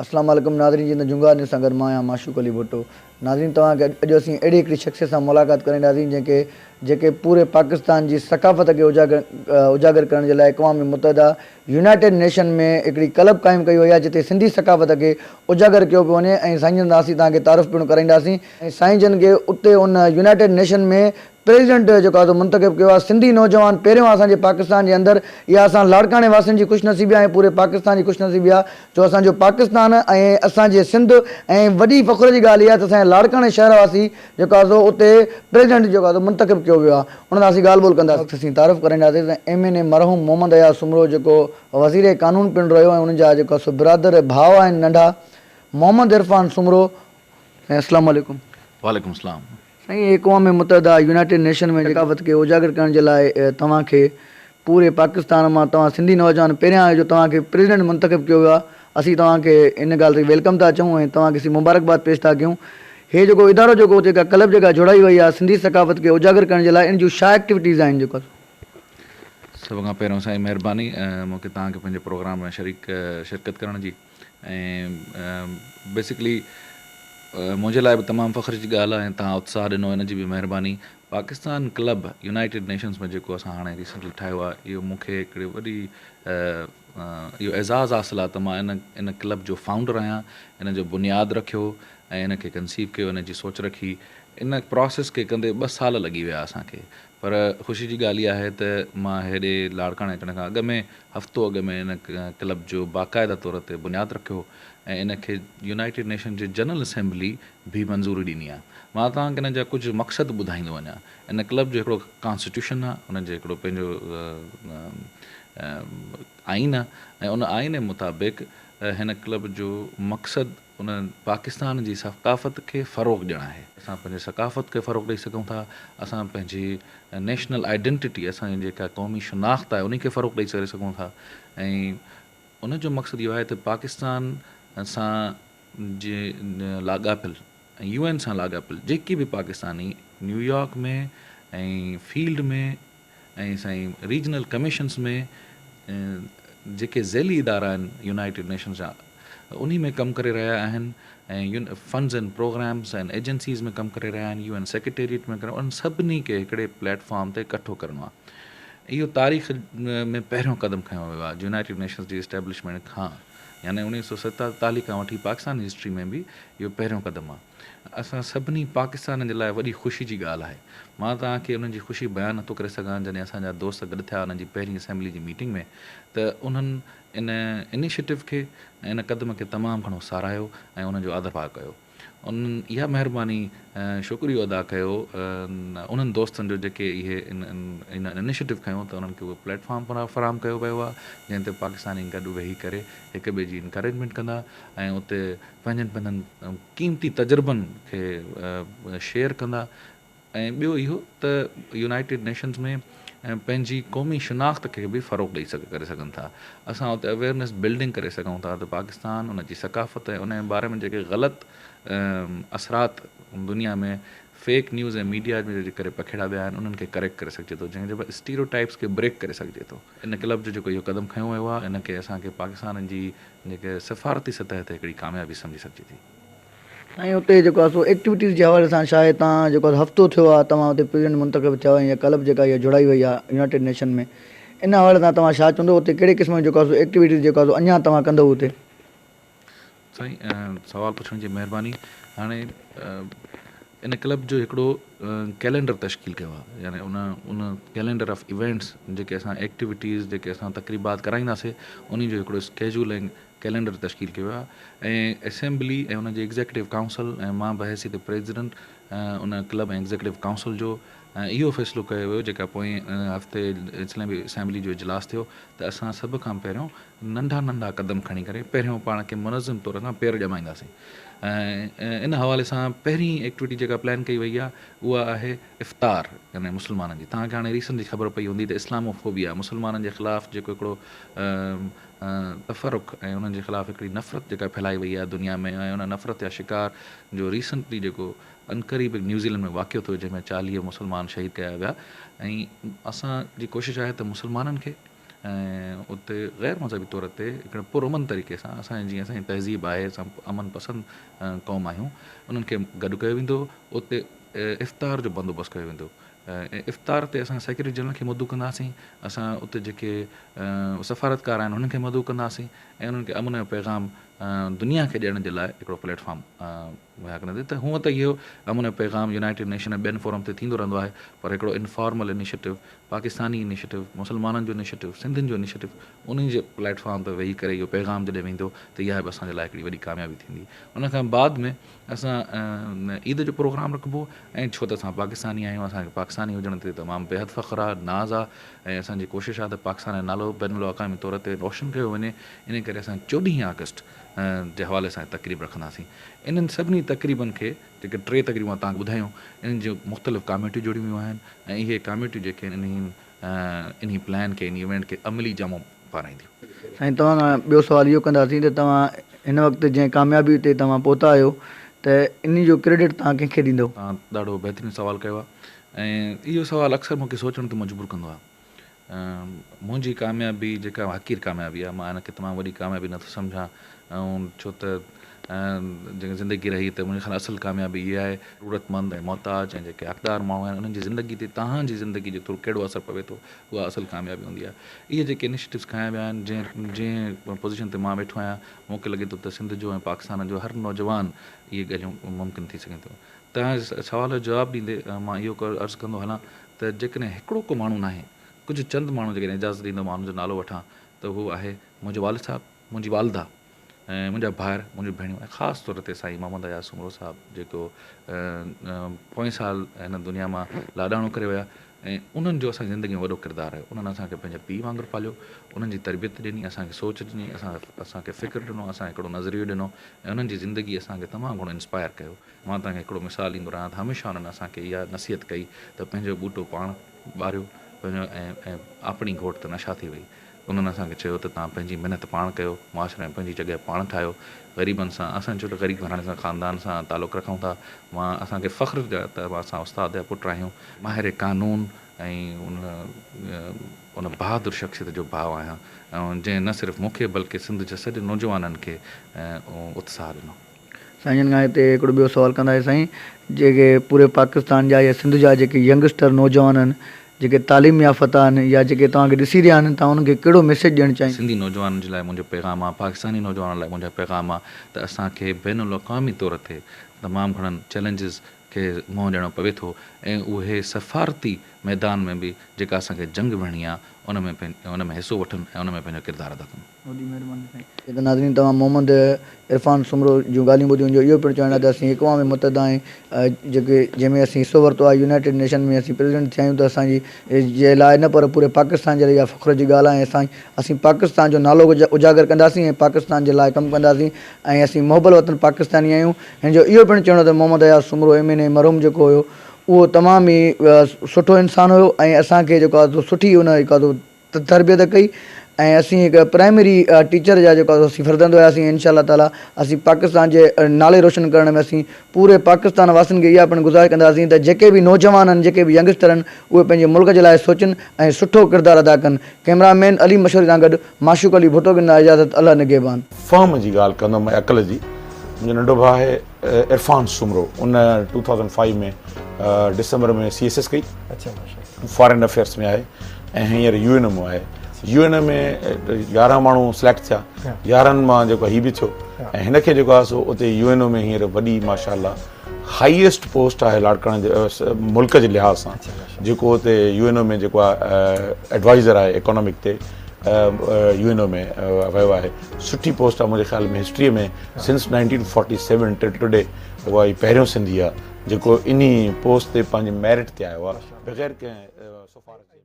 अस्सलाम वालेकुम नाज़रीन जी जुंगा न्यूज़ सां गॾु मां आहियां माशूक अली भुट्टो। नाज़रीन तव्हांखे अॼु असीं अहिड़ी हिकिड़ी शख़्स सां मुलाक़ात कराईंदासीं जेके पूरे पाकिस्तान जी सक़ाफ़त खे उजागर करण जे लाइ अक़वाम मुतहिदा यूनाइटेड नेशन में हिकिड़ी क्लब क़ाइमु कई वई आहे जिते सिंधी सक़ाफ़त खे उजागर कयो पियो वञे ऐं साईं जन दासी तव्हांखे तारीफ़ पिणु कराईंदासीं ऐं साईं जन खे उते उन यूनाइटेड नेशन में प्रेसिडेंट जेको आहे मुंतख़िब कयो आहे। सिंधी नौजवान पहिरियों असांजे पाकिस्तान जे अंदरि इहा असां लाड़काणे वासियुनि जी ख़ुशनसीबी आहे ऐं पूरे पाकिस्तान जी ख़ुशनसीबी आहे जो असांजो पाकिस्तान ऐं असांजे सिंध ऐं वॾी फ़ख़ुर जी ॻाल्हि इहा त असांजे लाड़काणे शहर वासी जेको आहे उते प्रेसिडेंट जेको आहे मुंतख़िब कयो वियो आहे। उन सां असीं ॻाल्हि ॿोल कंदासीं, असीं तारीफ़ कराईंदासीं त MNA मरहूम मोहम्मद अयाज़ सुमरो जेको वज़ीर क़ानून पिणु रहियो ऐं उन्हनि जा जेको आहे बिरादर भाउ आहिनि नंढा मोहम्मद इरफान सुमरो। साईं अस्सलाम वालेकुम। वालेकुम सलाम। साईं अक़वाम मुतहिदा यूनाइटेड नेशन में सक़ाफ़त खे उजागर करण जे लाइ तव्हांखे पूरे पाकिस्तान मां तव्हां सिंधी नौजवान पहिरियां आहियो जो तव्हांखे प्रेसिडेंट मुंतख़िब कयो वियो आहे। असीं तव्हांखे इन ॻाल्हि ते वेलकम था चऊं ऐं तव्हांखे असीं मुबारकबाद पेश था कयूं। हे जेको इदारो जेको जेका क्लब जेका जुड़ाई वई आहे सिंधी सक़ाफ़त खे उजागर करण जे लाइ इन जूं छा एक्टिविटीज़ आहिनि जेको सभ खां पहिरियों साईं महिरबानी मूंखे तव्हांखे पंहिंजे प्रोग्राम में शिरकत करण जी ऐं बेसिकली मुंहिंजे लाइ बि तमामु फ़ख़्र जी ॻाल्हि आहे ऐं तव्हां उत्साह ॾिनो इन जी बि महिरबानी। पाकिस्तान क्लब यूनाइटेड नेशन्स में जेको असां हाणे रिसेंटली ठाहियो आहे इहो मूंखे हिकिड़ी वॾी इहो एज़ाज़ु हासिलु आहे त मां इन क्लब जो फाउंडर आहियां, इन जो बुनियादु रखियो ऐं इन खे कंसीव कयो, इन जी सोच रखी। इन प्रोसेस खे कंदे 2 साल लॻी विया असांखे, पर ख़ुशी जी ॻाल्हि इहा आहे त मां हेॾे लाड़काणे अचण खां अॻु में हफ़्तो अॻु में इन क्लब जो बाक़ाइदा तौर ते बुनियादु रखियो ऐं इन खे यूनाइटेड नेशन जे जनरल असेंबली बि मंज़ूरी ॾिनी आहे। मां तव्हांखे इन जा कुझु मक़सदु ॿुधाईंदो वञा। इन क्लब जो हिकिड़ो कॉन्स्टिट्यूशन आहे, उन जो हिकिड़ो पंहिंजो आइन आहे ऐं उन आइन जे मुताबिक़ हिन क्लब जो मक़सदु उन पाकिस्तान जी सक़ाफ़त खे फ़रोग़ ॾियणु आहे। असां पंहिंजे सक़ाफ़त खे फ़रोग़ ॾेई सघूं था, असां पंहिंजी नेशनल आइडेंटिटी असांजी जेका क़ौमी शनाख़्त आहे उन खे फ़रोग़ ॾेई करे सघूं था ऐं उन जो मक़सदु इहो आहे त पाकिस्तान सां जे लाॻापियल ऐं UN सां लाॻापियल जेकी बि पाकिस्तानी न्यूयॉर्क में ऐं फील्ड में ऐं साईं रीजनल कमीशन्स में जेके ज़ैली इदारा आहिनि यूनाइटेड नेशन्स जा उन में कमु करे रहिया आहिनि ऐं funds and programs and agencies में कमु करे रहिया आहिनि, UN सेक्रेटेरिएट में उन सभिनी खे हिकिड़े प्लेटफॉर्म ते इकठो करिणो आहे। इहो तारीख़ में पहिरियों क़दम खयो वियो आहे यूनाइटेड नेशन्स जी इस्टेब्लिशमेंट खां, यानी 1947 खां वठी पाकिस्तान हिस्ट्री में बि इहो पहिरियों क़दम आहे। असां सभिनी पाकिस्तान जे लाइ वॾी ख़ुशी जी ॻाल्हि आहे। मां तव्हांखे उन्हनि जी ख़ुशी बयानु नथो करे सघां जॾहिं असांजा दोस्त गॾु थिया उन्हनि जी पहिरीं असेंबली जी मीटिंग में, त उन्हनि इन इनिशिएटिव खे ऐं इन क़दम खे तमामु घणो साराहियो ऐं उन्हनि जो आदर भाव कयो। उन्हनि इहा महिरबानी शुक्रियो अदा कयो उन्हनि दोस्तनि जो जेके इहे इन इनिशिएटिव खयों त उन्हनि खे उहो प्लेटफॉर्म फ़राहम कयो वियो आहे जंहिं ते पाकिस्तानी गॾु वेही करे हिक ॿिए जी इंकरेजमेंट कंदा ऐं उते पंहिंजनि क़ीमती तजुर्बनि खे शेयर कंदा। ऐं ॿियो इहो त यूनाइटेड नेशन्स में पंहिंजी क़ौमी शनाख़्त खे बि फ़रोग़ ॾेई करे सघनि था। असां उते अवेयरनेस बिल्डिंग करे सघूं था त पाकिस्तान उन जी सक़ाफ़त ऐं उन जे बारे में जेके ग़लति असरात दुनिया में फेक न्यूज़ ऐं मीडिया जे करे पखिड़ा विया आहिनि उन्हनि खे करेक्ट करे सघिजे थो, जंहिंजे स्टीरियोटाइप्स खे ब्रेक करे सघिजे थो। इन क्लब जो जेको इहो क़दम खयों वियो आहे इन खे असांखे पाकिस्तान जी जेके सफ़ारती सतह ते हिकिड़ी कामयाबी सम्झी सघिजे थी। ऐं उते जेको आहे एक्टिविटीज़ जे हवाले सां छा आहे, तव्हां जेको हफ़्तो थियो आहे तव्हां उते प्रेसिडेंट मुंतख़िब थियो या क्लब जेका इहा जुड़ाई वई आहे यूनाइटेड नेशन में, इन हवाले सां तव्हां छा चवंदो उते कहिड़े क़िस्म जो जेको आहे एक्टिविटीज़ जेको आहे अञा तव्हां कंदो हुते? साईं सवाल पुछण जी महिरबानी। हाणे इन क्लब जो हिकिड़ो कैलेंडर तश्कील कयो आहे, यानी उन कैलेंडर ऑफ इवेंट्स जेके असां एक्टिविटीज़ जेके असां तक़रीबात कराईंदासीं उन जो हिकिड़ो स्केड्यूल ऐं कैलेंडर तश्कील कयो आहे ऐं असेंबली ऐं उन जी एग्ज़ीक्यूटिव काउंसिल ऐं मां बहसीत प्रेसिडेंट उन क्लब ऐं एग्ज़ीक्यूटिव काउंसिल जो इहो फ़ैसिलो कयो वियो जेका पोइ हफ़्ते इस्लामी असेंबली जो इजलास थियो त असां सभ खां पहिरियों नंढा नंढा क़दम खणी करे पहिरियों पाण खे मुनज़िम तौर सां पेर ॼमाईंदासीं। ऐं इन हवाले सां पहिरीं एक्टिविटी जेका प्लान कई वई आहे उहा आहे इफ़्तार, यानी मुस्लमाननि जी। तव्हांखे हाणे रीसेंटली ख़बर पई हूंदी त इस्लामोफोबिया मुस्लमाननि जे ख़िलाफ़ु जेको हिकिड़ो तफ़रुक़ ऐं उन्हनि जे ख़िलाफ़ु हिकिड़ी नफ़रत जेका फैलाई वई आहे दुनिया में ऐं उन नफ़रत जा शिकार जो रीसेंटली जेको अनक़रीब न्यूज़ीलैंड में वाक़ियो थियो जंहिंमें 40 मुस्लमान शहीद कया विया। ऐं असांजी कोशिशि आहे त मुस्लमाननि खे ऐं उते ग़ैर मज़हबी तौर ते हिकिड़े पुरअमन तरीक़े सां असांजी जीअं असांजी तहज़ीब आहे, असां अमन पसंदि क़ौम आहियूं, उन्हनि खे गॾु कयो वेंदो। उते इफ़्तार जो बंदोबस्तु कयो वेंदो ऐं इफ़्तार ते असां सेक्रेटरी जनरल खे मदू कंदासीं, असां उते जेके सफ़ारतकार आहिनि उन्हनि खे मदू कंदासीं ऐं उन्हनि खे अमन जो पैगाम दुनिया खे ॾियण जे लाइ हिकिड़ो प्लेटफॉर्म मुहैया कंदासीं। त हूअं त इहो अमन जो पैगाम यूनाइटेड नेशन ऐं ॿियनि फोरम ते थींदो रहंदो आहे, पर हिकिड़ो इनफॉर्मल इनिशिएटिव, पाकिस्तानी इनिशिएटिव, मुस्लमाननि जो इनिशिएटिव, सिंधियुनि जो इनिशिएटिव, उन्हनि जे प्लेटफॉर्म ते वेही करे इहो पैगाम जॾहिं वेंदो त इहा बि असांजे लाइ हिकिड़ी वॾी कामयाबी थींदी। उन खां बाद में असां ईद जो प्रोग्राम रखिबो ऐं छो त असां पाकिस्तानी आहियूं, असांखे पाकिस्तानी हुजण ते तमामु बेहद फ़ख़्रु आहे, नाज़ आहे ऐं असांजी कोशिशि आहे त पाकिस्तान जो नालो बैन अल-अक़वामी तौर ते रोशन कयो वञे। इन करे असां 14 अगस्त जे हवाले सां तक़रीब रखंदासीं। इन्हनि सभिनी तक़रीबनि खे जेके 3 तक़रीबूं तव्हां ॿुधायूं, इन्हनि जूं मुख़्तलिफ़ कमेटियूं जुड़ियूं वियूं आहिनि ऐं इहे कमेटियूं जेके इन प्लान खे, इन इवेंट खे अमली जामो पाराईंदियूं। साईं, तव्हां खां ॿियो सवाल इहो कंदासीं त तव्हां हिन वक़्तु जंहिं कामयाबी ते तव्हां पहुता आहियो त इन जो क्रेडिट तव्हां कंहिंखे ॾींदो? तव्हां ॾाढो बहितरीनु सुवालु कयो आहे ऐं इहो सुवालु अक्सर मूंखे सोचण ते मजबूर कंदो आहे। मुंहिंजी कामयाबी जेका हक़ीर कामयाबी आहे, मां हिनखे तमामु वॾी कामयाबी नथो सम्झां, ऐं छो त जेकी ज़िंदगी रही त मुंहिंजे ख़्यालु असुलु कामयाबी इहा आहे ज़रूरतमंद ऐं मोहताज ऐं जेके हक़दार माण्हू आहिनि उन्हनि जी ज़िंदगी ते तव्हांजी ज़िंदगी जो थोरो कहिड़ो असरु पवे थो, उहा असुलु कामयाबी हूंदी आहे। इहे जेके इनिशिएटिव्स खयां विया आहिनि, जंहिं पोज़ीशन ते मां वेठो आहियां, मूंखे लॻे थो त सिंध जो ऐं पाकिस्तान जो हर नौजवान इहे ॻाल्हियूं मुमकिन थी सघे थो। तव्हांजे सवाल जो जवाबु ॾींदे मां इहो अर्ज़ु कंदो हलां त जेकॾहिं हिकिड़ो को माण्हू न आहे, कुझु चंद माण्हू जेकॾहिं इजाज़त ॾींदो माण्हुनि जो नालो वठां त उहो आहे मुंहिंजो वालिद साहिबु, मुंहिंजी वालिदा ऐं मुंहिंजा भाउर, मुंहिंजियूं भेणियूं ऐं ख़ासि तौर ते साईं मोहम्मद अयाज़ सुमरो साहिबु जेको पोएं साल हिन दुनिया मां लाॾाणो करे विया ऐं उन्हनि जो असांजी ज़िंदगी में वॾो किरदारु आहे। उन्हनि असांखे पंहिंजे पीउ वांगुरु पालियो, उन्हनि जी तरबियत ॾिनी, असांखे सोच ॾिनी, असांखे फ़िक्रु ॾिनो, असांखे हिकिड़ो नज़रियो ॾिनो ऐं उन्हनि जी ज़िंदगी असांखे तमामु घणो इंस्पायर कयो। मां तव्हांखे हिकिड़ो मिसाल ॾींदो रहियां त हमेशह उन्हनि असांखे इहा नसीहत कई त पंहिंजो ॿूटो पाण ॿारियो पंहिंजो ऐं अपनी घोट त नशा थी वई। उन्हनि असांखे चयो त तव्हां पंहिंजी महिनत पाण कयो, मुआशरे में पंहिंजी जॻह पाण ठाहियो, ग़रीबनि सां असां छो त ग़रीब घराणे सां ख़ानदान सां तालुक़ु रखूं था, असांखे फ़ख़्रु त असां उस्ताद जा पुट आहियूं, माहिर क़ानून ऐं उन बहादुर शख़्सियत जो भाउ आहियां ऐं जंहिं न सिर्फ़ु मूंखे बल्कि सिंध जे सॼे नौजवाननि खे उत्साह ॾिनो। साईं खां हिते हिकिड़ो ॿियो सवालु कंदासीं साईं, जेके पूरे पाकिस्तान जा या सिंध जा जेके यंगस्टर नौजवान आहिनि, जेके तालीम याफ़्ता आहिनि या जेके तव्हांखे ॾिसी रहिया आहिनि, तव्हां उन्हनि खे कहिड़ो मैसेज ॾियणु चाहियो? सिंधी नौजवाननि जे लाइ मुंहिंजो पैगाम आहे, पाकिस्तानी नौजवाननि लाइ मुंहिंजो पैगाम आहे त असांखे बैन अल-अक़वामी तौर ते तमामु घणनि चैलेंजिस खे मुंहुं ॾियणो पवे थो ऐं उहे सफ़ारती मैदान में बि जेका असांखे जंग विढ़णी आहे उन में हिसो वठनि ऐं उन में पंहिंजो किरदारु अदा कनि। वॾी महिरबानी साईं। त नाज़रीन, तव्हां मोहम्मद इरफान सुमरो जूं ॻाल्हियूं ॿुधियूं, जो इहो पिणु चवणु आहे त असीं अक़वामी मुतहिदा ऐं जेके जंहिंमें असीं हिसो वरितो आहे, यूनाइटेड नेशन में असीं प्रेसिडेंट थिया आहियूं, त असांजी जे लाइ न पर पूरे पाकिस्तान जे लाइ इहा फ़ख़्र जी ॻाल्हि आहे। असीं पाकिस्तान जो नालो उजागर कंदासीं ऐं पाकिस्तान जे लाइ कमु कंदासीं ऐं असीं मोहबल वतन पाकिस्तानी आहियूं। हिन जो इहो पिणु चवणो त मोहम्मद अयाज़ सुमरो MNA मरहूम जेको हुयो, उहो तमामु ई सुठो इंसानु हुयो ऐं असांखे जेको आहे सुठी उन तरबियत कई ऐं असीं हिकु प्राइमरी टीचर जा जेको आहे असीं फर्ज़ंद हुयासीं। इंशाअल्लाह ताला असीं पाकिस्तान जे नाले रोशन करण में असीं पूरे पाकिस्तान वासियुनि खे इहा पिणु गुज़ारिश कंदासीं त जेके बि नौजवान आहिनि, जेके बि यंगस्टर आहिनि, उहे पंहिंजे मुल्क जे लाइ सोचनि ऐं सुठो किरदारु अदा कनि। कैमरामैन अली मशहूरी सां गॾु माशूक अली भुट्टो गिंदा इजाज़त, अल्लाह निगहबान। फर्म जी ॻाल्हि कंदुमि, अकल जी। मुंहिंजो नंढो भाउ आहे इरफान सुमरो, उन 2005 में दिसंबर में CSS कई, फॉरेन अफेयर्स में आहे ऐं हींअर UN में आहे। UN में 11 माण्हू सिलेक्ट थिया, 11 मां जेको हीउ बि थियो ऐं हिनखे जेको आहे सो उते UN में हींअर वॾी माशाअल्लाह हाईएस्ट पोस्ट आहे लाड़काणे जे मुल्क जे लिहाज़ सां, जेको उते UN में जेको आहे एडवाइज़र आहे इकोनॉमिक ते UN में वियो आहे। सुठी पोस्ट आहे मुंहिंजे ख़्याल में हिस्ट्रीअ में सिंस 1947 टिल टुडे उहा ई पहिरियों सिंधी आहे जेको इन्ही पोस्ट ते पंहिंजे मेरिट ते आयो आहे बग़ैर कंहिं सिफ़ारिश जे।